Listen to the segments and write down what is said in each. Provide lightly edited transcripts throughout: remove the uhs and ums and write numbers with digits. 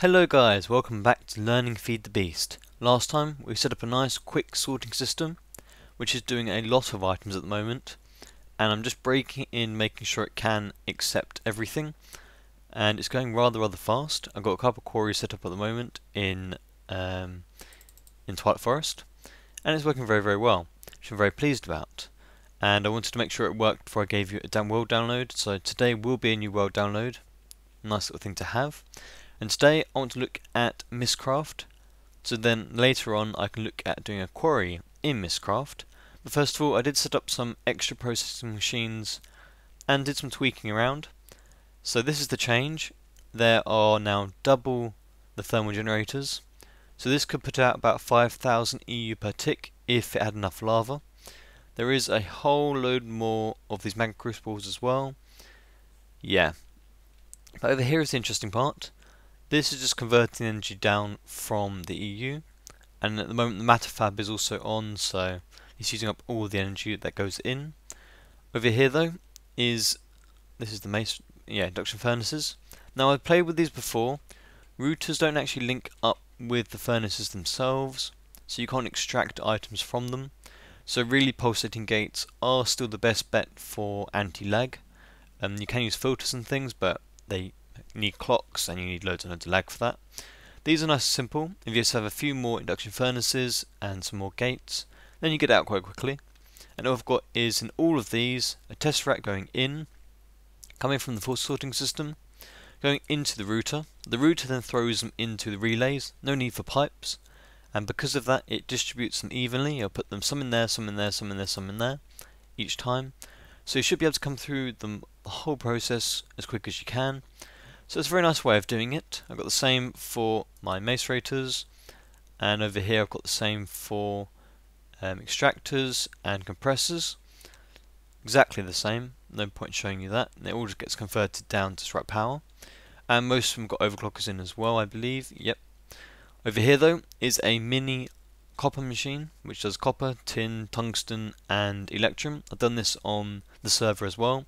Hello guys, welcome back to Learning Feed the Beast. Last time we set up a nice quick sorting system which is doing a lot of items at the moment, and I'm just breaking in, making sure it can accept everything, and it's going rather fast. I've got a couple of quarries set up at the moment in Twilight Forest, and it's working very well, which I'm very pleased about. And I wanted to make sure it worked before I gave you a world download, so today will be a new world download. Nice little thing to have. And today I want to look at Mystcraft, so then later on I can look at doing a quarry in Mystcraft. But first of all, I did set up some extra processing machines and did some tweaking around. So this is the change. There are now double the thermal generators. So this could put out about 5,000 EU per tick if it had enough lava. There is a whole load more of these magma crucibles as well. Yeah. But over here is the interesting part. This is just converting energy down from the EU, and at the moment the matter fab is also on, so it's using up all the energy that goes in. Over here though this is the induction furnaces. Now I've played with these before. Routers don't actually link up with the furnaces themselves, so you can't extract items from them. So really pulsating gates are still the best bet for anti-lag. You can use filters and things, but they need clocks and you need loads and loads of lag for that. These are nice and simple. If you just have a few more induction furnaces and some more gates, then you get out quite quickly. And all I've got is in all of these a tesseract going in, coming from the full sorting system, going into the router. The router then throws them into the relays, no need for pipes, and because of that it distributes them evenly. I'll put them some in there, some in there, some in there, some in there each time. So you should be able to come through the whole process as quick as you can. So it's a very nice way of doing it. I've got the same for my macerators, and over here I've got the same for extractors and compressors. Exactly the same, no point showing you that. It all just gets converted down to strike power. And most of them got overclockers in as well, I believe. Yep. Over here though is a mini copper machine which does copper, tin, tungsten and Lectern. I've done this on the server as well.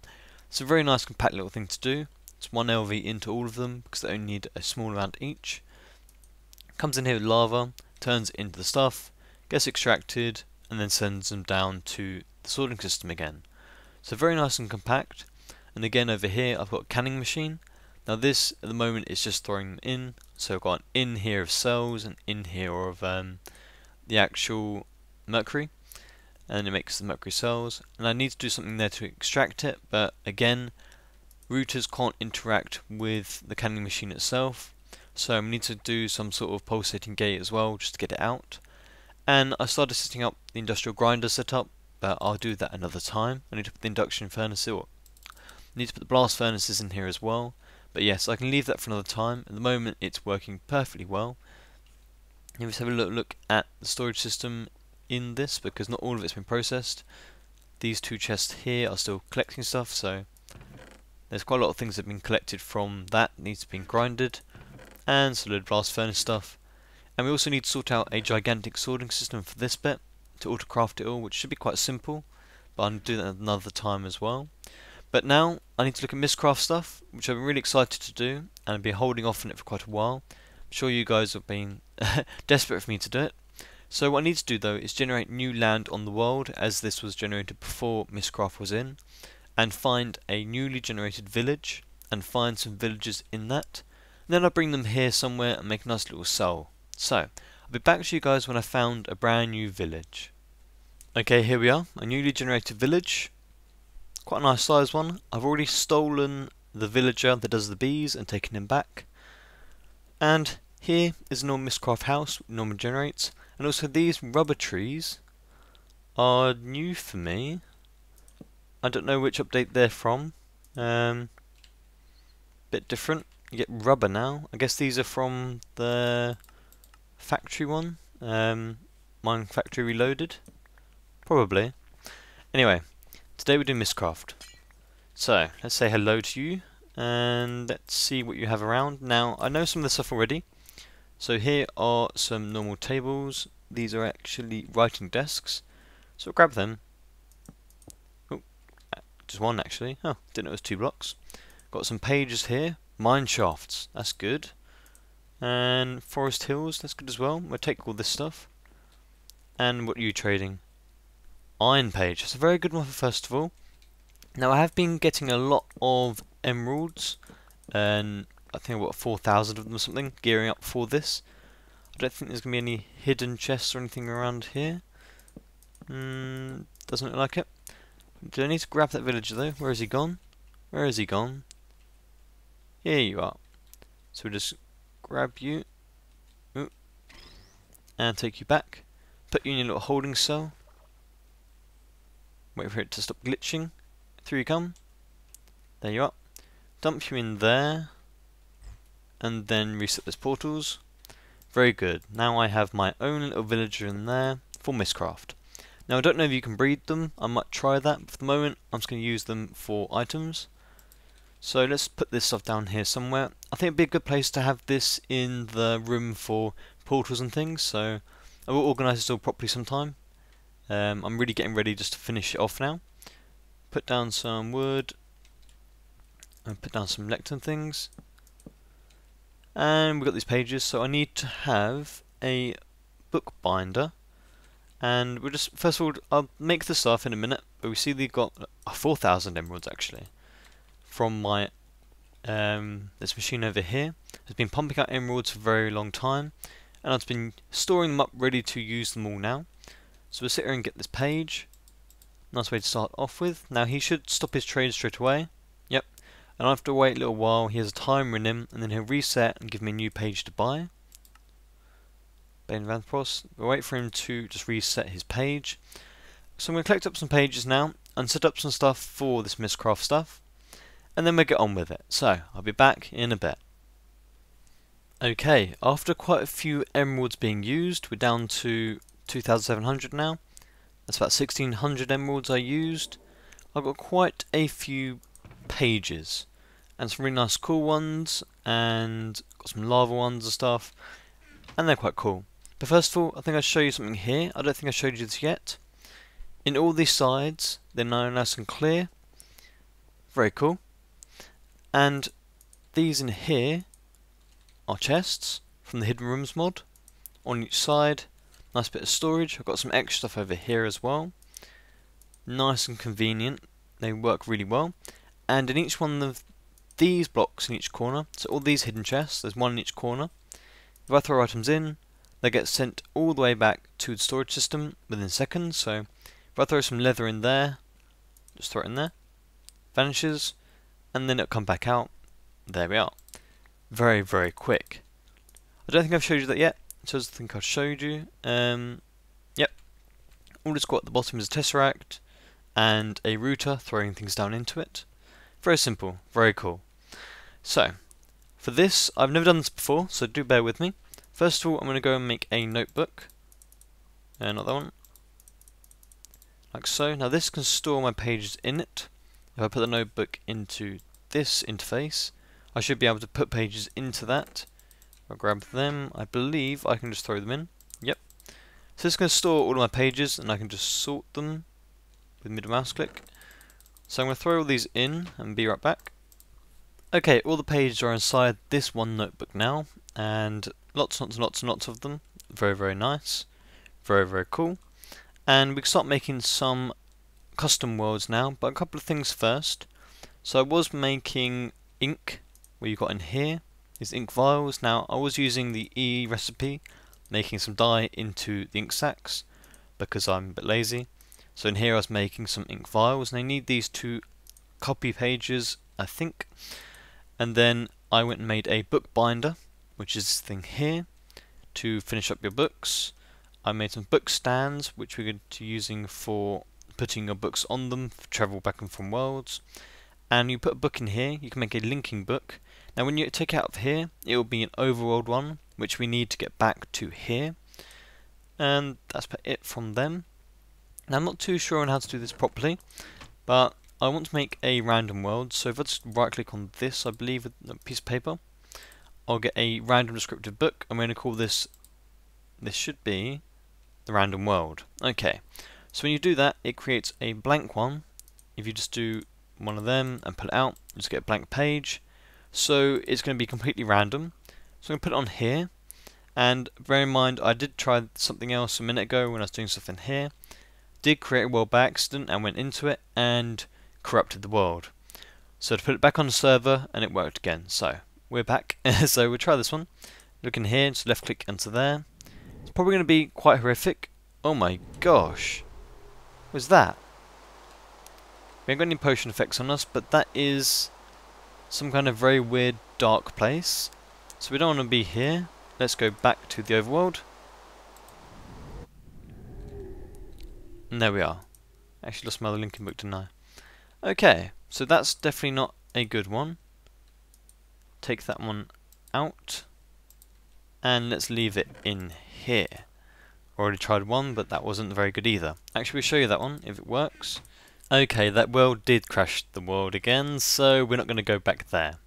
It's a very nice compact little thing to do. It's 1 LV into all of them because they only need a small amount each. Comes in here with lava, turns it into the stuff, gets extracted, and then sends them down to the sorting system again. So very nice and compact. And again over here I've got a canning machine. Now this at the moment is just throwing them in. So I've got an in here of cells and in here of the actual mercury. And it makes the mercury cells. And I need to do something there to extract it, but again, routers can't interact with the canning machine itself, so I need to do some sort of pulsating gate as well just to get it out. And I started setting up the industrial grinder setup, but I'll do that another time. I need to put the induction furnace, or I need to put the blast furnaces in here as well. But yes, I can leave that for another time. At the moment it's working perfectly well. Let's have a look at the storage system in this, because not all of it's been processed. These two chests here are still collecting stuff, so there's quite a lot of things that have been collected from that needs to be grinded, and solid blast furnace stuff. And we also need to sort out a gigantic sorting system for this bit to autocraft it all, which should be quite simple, but I'll do that another time as well. But now I need to look at Mystcraft stuff, which I'm really excited to do, and I've been holding off on it for quite a while. I'm sure you guys have been desperate for me to do it. So what I need to do though is generate new land on the world, as this was generated before Mystcraft was in, and find a newly generated village and find some villagers in that. And then I'll bring them here somewhere and make a nice little cell. So I'll be back to you guys when I found a brand new village. Okay, here we are, a newly generated village. Quite a nice size one. I've already stolen the villager that does the bees and taken him back. And here is a normal Mystcraft house, normal generates. And also these rubber trees are new for me. I don't know which update they're from. Bit different. You get rubber now. I guess these are from the factory one. Mine Factory Reloaded. Probably. Anyway, today we're doing Mystcraft. So, let's say hello to you. And let's see what you have around. Now, I know some of the stuff already. So here are some normal tables. These are actually writing desks. So I'll grab them. Just one actually. Oh, didn't know it was 2 blocks. Got some pages here. Mine shafts. That's good. And Forest Hills, that's good as well. We'll take all this stuff. And what are you trading? Iron Page, that's a very good one for festival. Now I have been getting a lot of emeralds, and I think I've got 4,000 of them or something, gearing up for this. I don't think there's going to be any hidden chests or anything around here. Doesn't look like it. Do I need to grab that villager though? Where has he gone? Where has he gone? Here you are. So we'll just grab you. Ooh, and take you back. Put you in your little holding cell. Wait for it to stop glitching. Through you come. There you are. Dump you in there. And then reset those portals. Very good. Now I have my own little villager in there for Mystcraft. Now I don't know if you can breed them. I might try that. But for the moment I'm just going to use them for items. So let's put this stuff down here somewhere. I think it'd be a good place to have this in the room for portals and things. So I will organise this all properly sometime. I'm really getting ready just to finish it off now. Put down some wood. And put down some Lectern things. And we've got these pages, so I need to have a bookbinder. And we'll just, first of all, I'll make the stuff in a minute, but we see they've got 4,000 emeralds actually. From my, this machine over here has been pumping out emeralds for a very long time. And I've been storing them up ready to use them all now. So we'll sit here and get this page. Nice way to start off with. Now he should stop his trade straight away. Yep. And I have to wait a little while. He has a timer in him, and then he'll reset and give me a new page to buy. Bane of Anthropos. We'll wait for him to just reset his page. So I'm going to collect up some pages now and set up some stuff for this Mystcraft stuff, and then we'll get on with it. So I'll be back in a bit. Okay, after quite a few emeralds being used, we're down to 2,700 now. That's about 1,600 emeralds I used. I've got quite a few pages and some really nice cool ones, and got some lava ones and stuff, and they're quite cool. But first of all, I think I'll show you something here. I don't think I showed you this yet. In all these sides, they're now nice and clear. Very cool. And these in here are chests from the Hidden Rooms mod. On each side, nice bit of storage. I've got some extra stuff over here as well. Nice and convenient. They work really well. And in each one of these blocks in each corner, so all these hidden chests, there's one in each corner. If I throw items in, they get sent all the way back to the storage system within seconds. So if I throw some leather in there, just throw it in there, vanishes, and then it'll come back out. There we are. Very, very quick. I don't think I've showed you that yet, so I just think I've showed you. Yep. All it's got at the bottom is a tesseract and a router throwing things down into it. Very simple, very cool. So, for this, I've never done this before, so do bear with me. First of all, I'm going to go and make a notebook. Not that one. Like so. Now this can store my pages in it. If I put the notebook into this interface, I should be able to put pages into that. I'll grab them. I believe I can just throw them in. Yep. So it's going to store all of my pages, and I can just sort them with middle mouse click. So I'm going to throw all these in and be right back. Okay, all the pages are inside this one notebook now, and lots and lots of them. Very, very nice. Very, very cool. And we can start making some custom worlds now, but a couple of things first. So I was making ink, where you got in here, these ink vials. Now I was using the E recipe, making some dye into the ink sacks, because I'm a bit lazy. So in here I was making some ink vials, and I need these to copy pages, I think. And then I went and made a bookbinder, which is this thing here, to finish up your books. I made some book stands, which we're going to be using for putting your books on them, for travel back and from worlds. And you put a book in here, you can make a linking book. Now when you take it out of here, it will be an overworld one, which we need to get back to here. And that's it from them. Now I'm not too sure on how to do this properly, but I want to make a random world. So if I just right click on this, I believe, with a piece of paper, I'll get a random descriptive book. I'm going to call this should be the random world. Okay, so when you do that, it creates a blank one. If you just do one of them and pull it out, you just get a blank page. So it's going to be completely random, So I'm going to put it on here. And bear in mind, I did try something else a minute ago when I was doing stuff in here. Did create a world by accident and went into it and corrupted the world. So to put it back on the server and it worked again. So we're back. So we'll try this one. Look in here, just left click into there. It's probably going to be quite horrific. Oh my gosh. What's that? We haven't got any potion effects on us, but that is some kind of very weird dark place. So we don't want to be here. Let's go back to the overworld. And there we are. Actually lost my other linking book, didn't I? Okay, so that's definitely not a good one. Take that one out. And let's leave it in here. Already tried one, but that wasn't very good either. Actually, we'll show you that one, if it works. Okay, that world did crash the world again, so we're not going to go back there.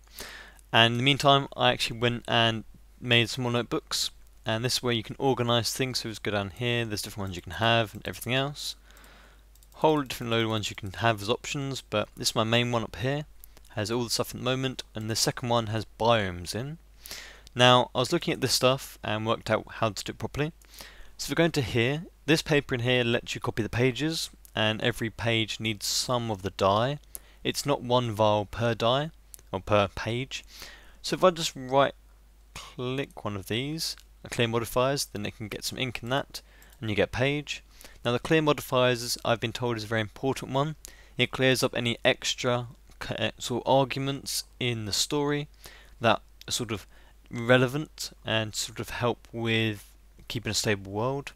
And in the meantime, I actually went and made some more notebooks. And this is where you can organise things, so let's go down here, there's different ones you can have and everything else. Whole different load of ones you can have as options, but this is my main one up here. Has all the stuff at the moment, and the second one has biomes in. Now, I was looking at this stuff and worked out how to do it properly. So if we're going to here, this paper in here lets you copy the pages, and every page needs some of the dye. It's not one vial per dye, or per page. So if I just right click one of these, clear modifiers, then it can get some ink in that, and you get page. Now the clear modifiers, I've been told, is a very important one. It clears up any extra sort of arguments in the story that are sort of relevant and sort of help with keeping a stable world.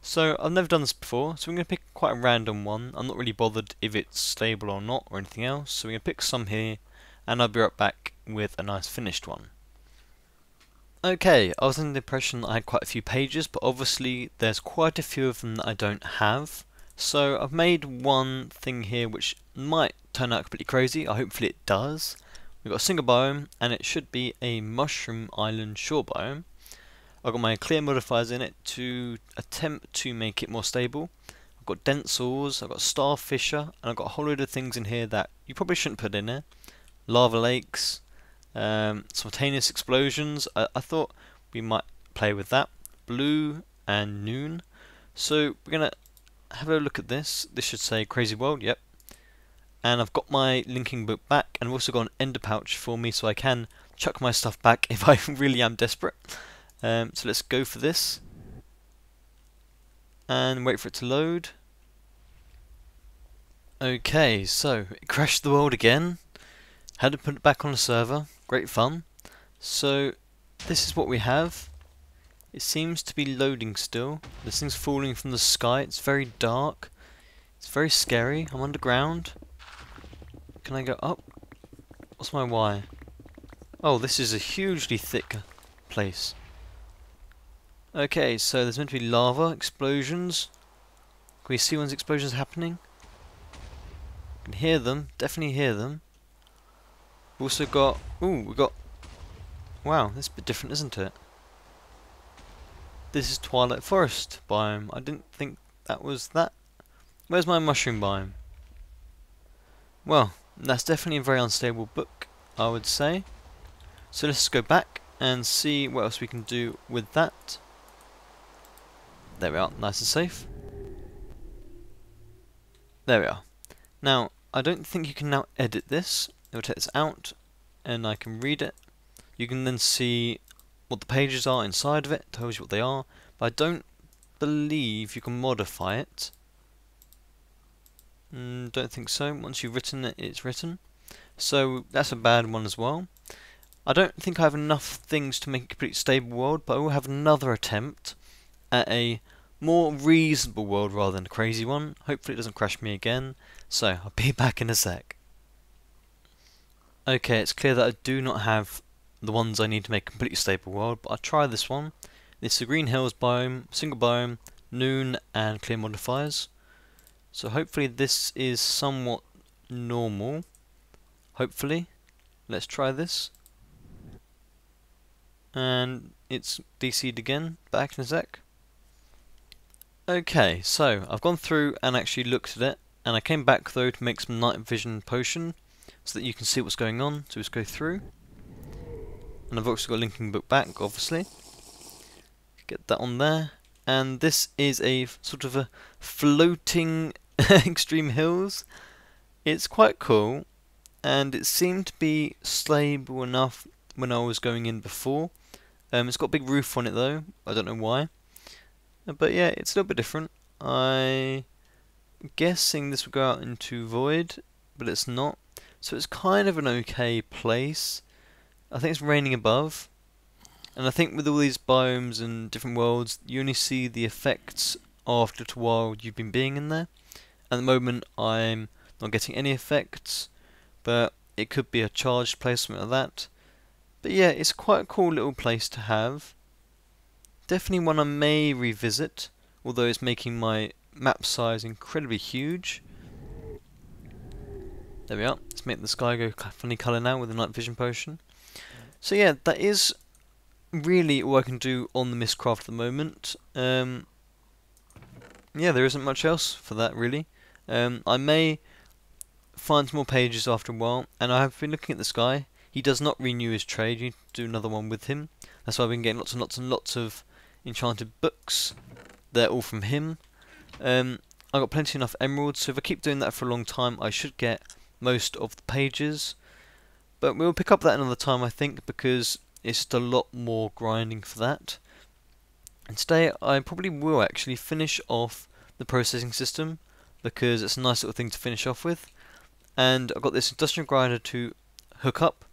So I've never done this before, so we're going to pick quite a random one. I'm not really bothered if it's stable or not or anything else, so we're going to pick some here and I'll be right back with a nice finished one. Okay, I was under the impression that I had quite a few pages, but obviously there's quite a few of them that I don't have. So I've made one thing here which might turn out completely crazy. Hopefully it does. We've got a single biome, and it should be a mushroom island shore biome. I've got my clear modifiers in it to attempt to make it more stable. I've got dense ores, I've got starfisher, and I've got a whole load of things in here that you probably shouldn't put in there. Lava lakes, spontaneous explosions. I thought we might play with that. Blue and noon. So we're going to have a look at this. This should say crazy world, yep. And I've got my linking book back, and I've also got an ender pouch for me so I can chuck my stuff back if I really am desperate. So let's go for this and wait for it to load. Okay, so it crashed the world again. Had to put it back on the server. Great fun. So this is what we have. It seems to be loading still. This thing's falling from the sky. It's very dark. It's very scary. I'm underground. Can I go up? What's my Y? Oh, this is a hugely thick place. Okay, so there's meant to be lava explosions. Can we see when explosions are happening? I can hear them. Definitely hear them. We've also got... Ooh, we got... Wow, this is a bit different, isn't it? This is Twilight Forest biome. I didn't think that was that. Where's my mushroom biome? Well, that's definitely a very unstable book, I would say. So let's go back and see what else we can do with that. There we are, nice and safe. There we are. Now, I don't think you can now edit this. It will take this out, and I can read it. You can then see what the pages are inside of it. It tells you what they are. But I don't believe you can modify it. Don't think so. Once you've written it, it's written. So that's a bad one as well. I don't think I have enough things to make a completely stable world, but I will have another attempt at a more reasonable world rather than a crazy one. Hopefully it doesn't crash me again. So I'll be back in a sec. Okay, it's clear that I do not have the ones I need to make a completely stable world, but I'll try this one. This is the Green Hills biome, single biome, noon, and clear modifiers. So hopefully this is somewhat normal. Hopefully. Let's try this. And it's DC'd again. Back in a sec. Okay, so I've gone through and actually looked at it, and I came back though to make some night vision potion so that you can see what's going on. So let's go through. and I've also got a linking book back, obviously. Get that on there. And this is a sort of a floating extreme hills. It's quite cool, and it seemed to be stable enough when I was going in before. It's got a big roof on it though, I don't know why. But yeah, it's a little bit different. I'm guessing this would go out into void, but it's not. So it's kind of an okay place. I think it's raining above. And I think with all these biomes and different worlds, you only see the effects after a while you've been being in there. At the moment, I'm not getting any effects, but it could be a charged place, something like that. But yeah, it's quite a cool little place to have. Definitely one I may revisit, although it's making my map size incredibly huge. There we are. Let's make the sky go funny colour now with the night vision potion. So yeah, that is really all I can do on the Mystcraft at the moment. Yeah, there isn't much else for that really. I may find some more pages after a while, and I have been looking at this guy. He does not renew his trade. You need to do another one with him. That's why I've been getting lots and lots and lots of enchanted books. They're all from him. I've got plenty enough emeralds, so if I keep doing that for a long time, I should get most of the pages. But we'll pick up that another time, I think, because it's just a lot more grinding for that. And today I probably will actually finish off the processing system, because it's a nice little thing to finish off with. And I've got this industrial grinder to hook up,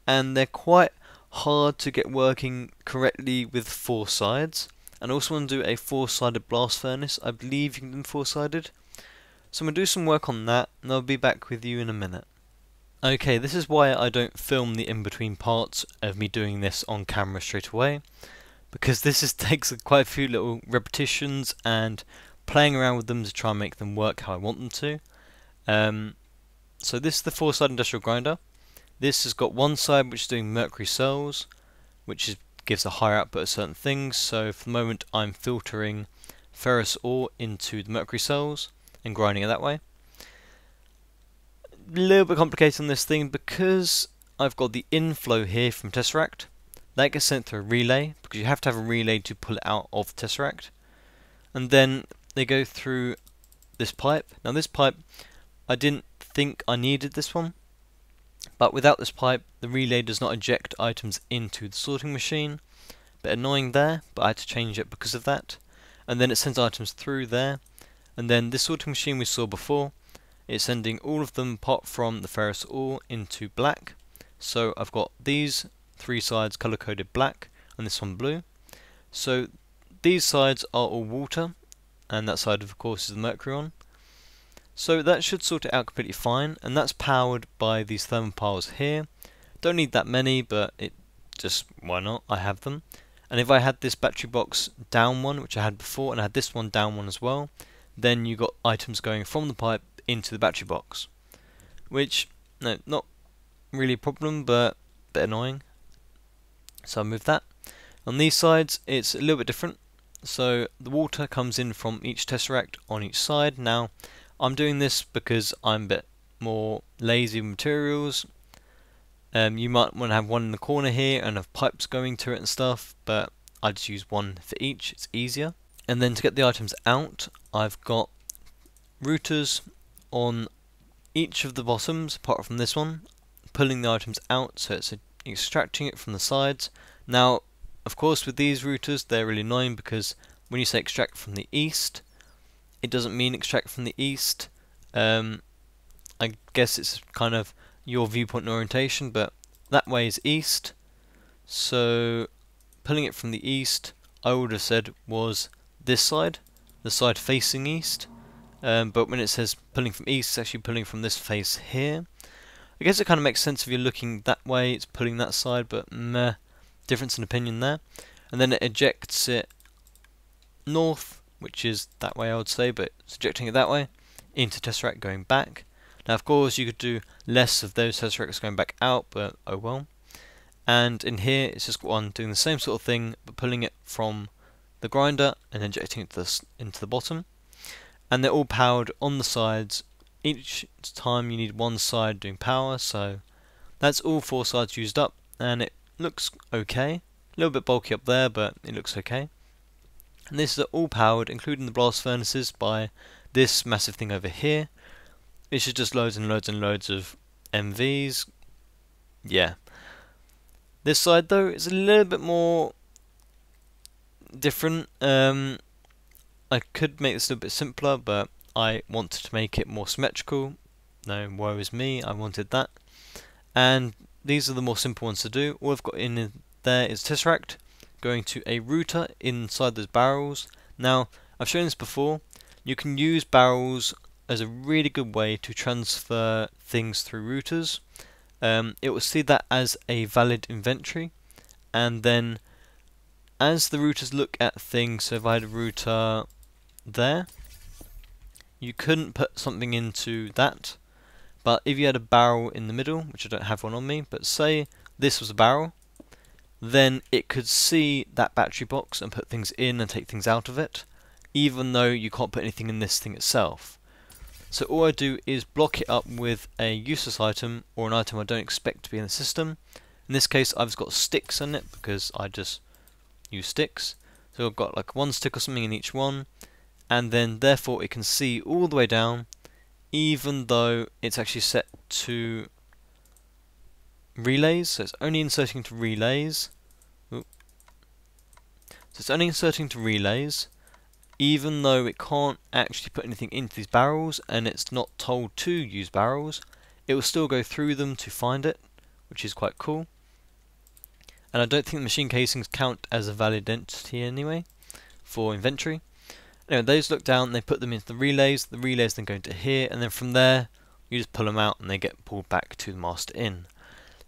and they're quite hard to get working correctly with 4 sides. And I also want to do a 4-sided blast furnace. I believe you can do them 4-sided. So I'm going to do some work on that, and I'll be back with you in a minute. Okay, this is why I don't film the in-between parts of me doing this on camera straight away, because this takes quite a few little repetitions and playing around with them to try and make them work how I want them to. So this is the 4-sided industrial grinder. This has got one side which is doing mercury cells, which gives a higher output of certain things. So for the moment I'm filtering ferrous ore into the mercury cells and grinding it that way. A little bit complicated on this thing because I've got the inflow here from Tesseract. That gets sent through a relay, because you have to have a relay to pull it out of the Tesseract. And then they go through this pipe. Now this pipe, I didn't think I needed this one, but without this pipe the relay does not eject items into the sorting machine. Bit annoying there, but I had to change it because of that. And then it sends items through there, and then this sorting machine we saw before, it's sending all of them apart from the ferrous ore into black. So I've got these 3 sides colour coded black and this one blue. So these sides are all water, and that side of course is the mercury on. So that should sort it out completely fine, and that's powered by these thermopiles here. Don't need that many, but it just, why not, I have them. And if I had this battery box down one, which I had before, and I had this one down one as well, then you got items going from the pipe into the battery box, which, no, not really a problem, but a bit annoying. So I'll move that. On these sides it's a little bit different. So the water comes in from each tesseract on each side. Now I'm doing this because I'm a bit more lazy with materials. You might want to have one in the corner here and have pipes going to it and stuff, but I just use one for each, it's easier. And then to get the items out, I've got routers on each of the bottoms apart from this one, pulling the items out, so it's extracting it from the sides. Now of course with these routers they're really annoying, because when you say extract from the east, it doesn't mean extract from the east. I guess it's kind of your viewpoint and orientation, but that way is east, so pulling it from the east I would have said was this side, the side facing east. But when it says pulling from east, it's actually pulling from this face here. I guess it kind of makes sense if you're looking that way, it's pulling that side, but meh, difference in opinion there. And then it ejects it north, which is that way I would say, but it's ejecting it that way, into Tesseract going back. Now of course you could do less of those Tesseracts going back out, but oh well. And in here it's just one doing the same sort of thing, but pulling it from the grinder and injecting it into the bottom. And they're all powered on the sides. Each time you need one side doing power, so that's all 4 sides used up, and it looks okay. A little bit bulky up there, but it looks okay. And this is all powered, including the blast furnaces, by this massive thing over here. It's just loads and loads and loads of MVs. Yeah. This side though is a little bit more different. I could make this a little bit simpler, but I wanted to make it more symmetrical. No, woe is me, I wanted that. And these are the more simple ones to do. All I've got in there is Tesseract going to a router inside those barrels. Now, I've shown this before. You can use barrels as a really good way to transfer things through routers. It will see that as a valid inventory, and then as the routers look at things, so if I had a router there, you couldn't put something into that, but if you had a barrel in the middle, which I don't have one on me, but say this was a barrel, then it could see that battery box and put things in and take things out of it, even though you can't put anything in this thing itself. So all I do is block it up with a useless item or an item I don't expect to be in the system. In this case I've just got sticks on it because I just use sticks. So I've got like one stick or something in each one, and then therefore it can see all the way down, even though it's actually set to relays. So it's only inserting to relays. So it's only inserting to relays, even though it can't actually put anything into these barrels and it's not told to use barrels. It will still go through them to find it, which is quite cool. And I don't think the machine casings count as a valid entity anyway for inventory. Anyway, those look down, they put them into the relays then go into here, and then from there you just pull them out and they get pulled back to the master in.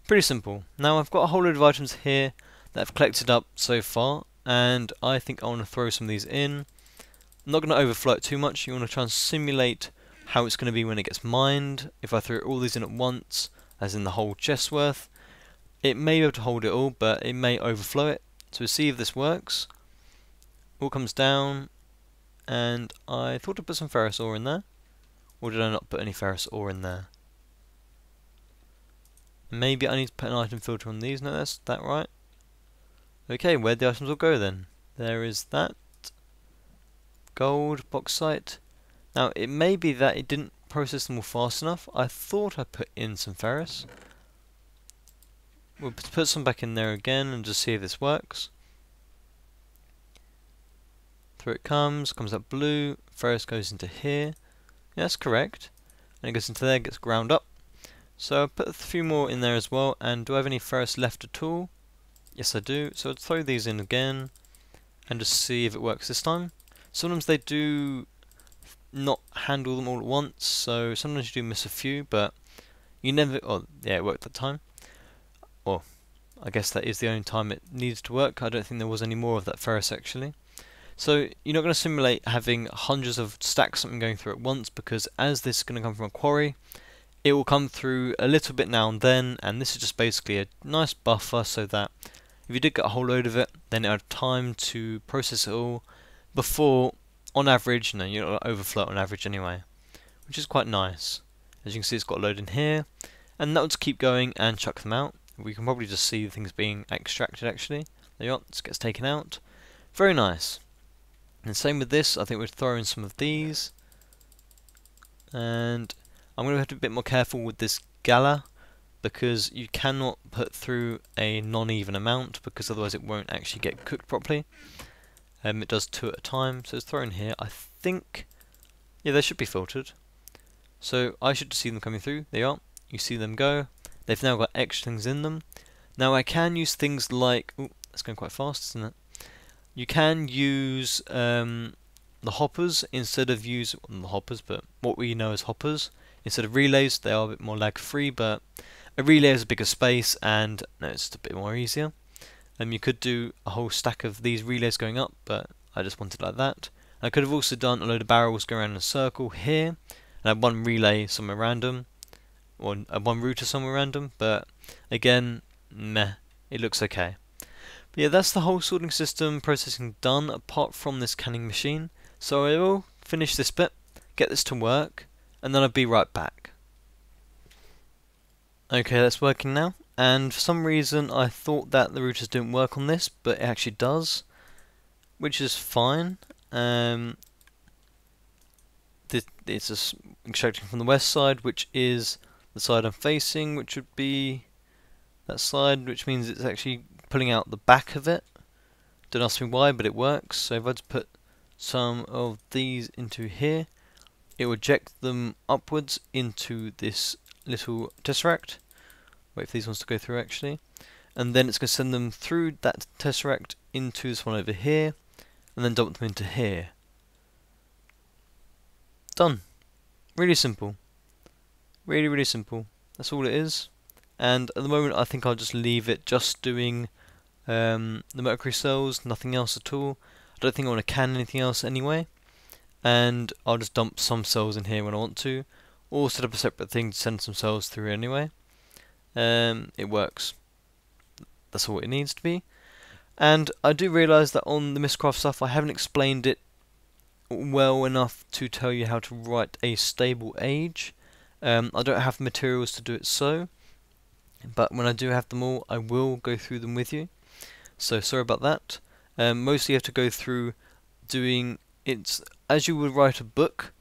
Pretty simple. Now I've got a whole load of items here that I've collected up so far, and I think I want to throw some of these in. I'm not going to overflow it too much. You want to try and simulate how it's going to be when it gets mined. If I throw all these in at once, as in the whole chest's worth, it may be able to hold it all, but it may overflow it. So we'll see if this works. All comes down, and I thought to put some ferrous ore in there, or did I not put any ferrous ore in there? Maybe I need to put an item filter on these. No, that's that right. Okay, where'd the items all go then? There is that. Gold, bauxite. Now it may be that it didn't process them all fast enough. I thought I put in some ferrous. We'll put some back in there again and just see if this works. Through it comes up blue, ferrous goes into here. Yeah, that's correct. And it goes into there, gets ground up. So I'll put a few more in there as well. And do I have any ferrous left at all? Yes I do. So I'll throw these in again and just see if it works this time. Sometimes they do not handle them all at once, so sometimes you do miss a few, but you never... Oh, yeah, it worked that time. Well, I guess that is the only time it needs to work. I don't think there was any more of that ferrous actually. So you're not going to simulate having hundreds of stacks of something going through at once, because as this is going to come from a quarry, it will come through a little bit now and then, and this is just basically a nice buffer so that if you did get a whole load of it, then it had time to process it all before, on average, you're not overflow on average anyway, which is quite nice. As you can see, it's got a load in here, and that will just keep going and chuck them out. We can probably just see things being extracted actually. There you are, it gets taken out. Very nice. And same with this, I think we'll throw in some of these. And I'm going to have to be a bit more careful with this gala, because you cannot put through a non-even amount, because otherwise it won't actually get cooked properly. It does 2 at a time, so it's thrown here. I think, yeah, they should be filtered. So I should see them coming through. They are. You see them go. They've now got extra things in them. Now I can use things like... Ooh, that's going quite fast, isn't it? You can use the hoppers instead of the hoppers, but what we know as hoppers. Instead of relays, they are a bit more lag free, but a relay is a bigger space, and no, it's just a bit more easier. You could do a whole stack of these relays going up, but I just wanted like that. I could have also done a load of barrels going around in a circle here, and have one relay somewhere random, or one router somewhere random, but again, meh, it looks okay. But yeah, that's the whole sorting system processing done, apart from this canning machine. So I will finish this bit, get this to work, and then I'll be right back. Okay, that's working now, and for some reason I thought that the routers didn't work on this, but it actually does, which is fine. It's just extracting from the west side, which is the side I'm facing, which would be that side, which means it's actually pulling out the back of it. Don't ask me why, but it works. So if I just put some of these into here, it will eject them upwards into this little tesseract. Wait for these ones to go through actually. And then it's going to send them through that tesseract into this one over here, and then dump them into here. Done. Really simple. Really simple. That's all it is. And at the moment I think I'll just leave it just doing the mercury cells, nothing else at all. I don't think I want to can anything else anyway. And I'll just dump some cells in here when I want to, or set up a separate thing to send some cells through anyway. It works. That's all it needs to be. And I do realise that on the Mystcraft stuff I haven't explained it well enough to tell you how to write a stable age. I don't have the materials to do it so, but when I do have them all I will go through them with you. So sorry about that. Mostly you have to go through doing it as you would write a book.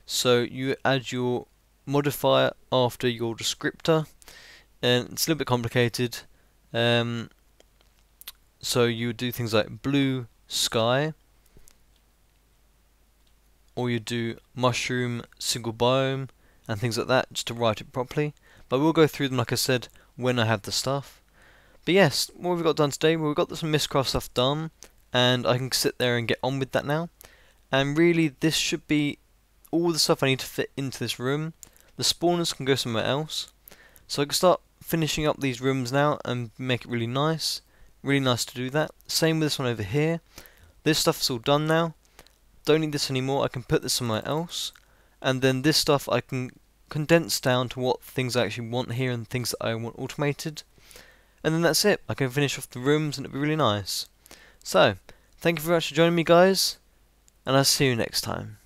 So you add your modifier after your descriptor, and it's a little bit complicated. So you would do things like blue sky, or you do mushroom single biome and things like that, just to write it properly. But we'll go through them, like I said, when I have the stuff. But yes, what have we got done today? Well, we've got some Mystcraft stuff done, and I can sit there and get on with that now. And really, this should be all the stuff I need to fit into this room. The spawners can go somewhere else. So I can start finishing up these rooms now and make it really nice. Really nice to do that. Same with this one over here. This stuff's all done now. Don't need this anymore. I can put this somewhere else. And then this stuff I can condense down to what things I actually want here and things that I want automated. And then that's it. I can finish off the rooms and it'll be really nice. So, thank you very much for joining me, guys, and I'll see you next time.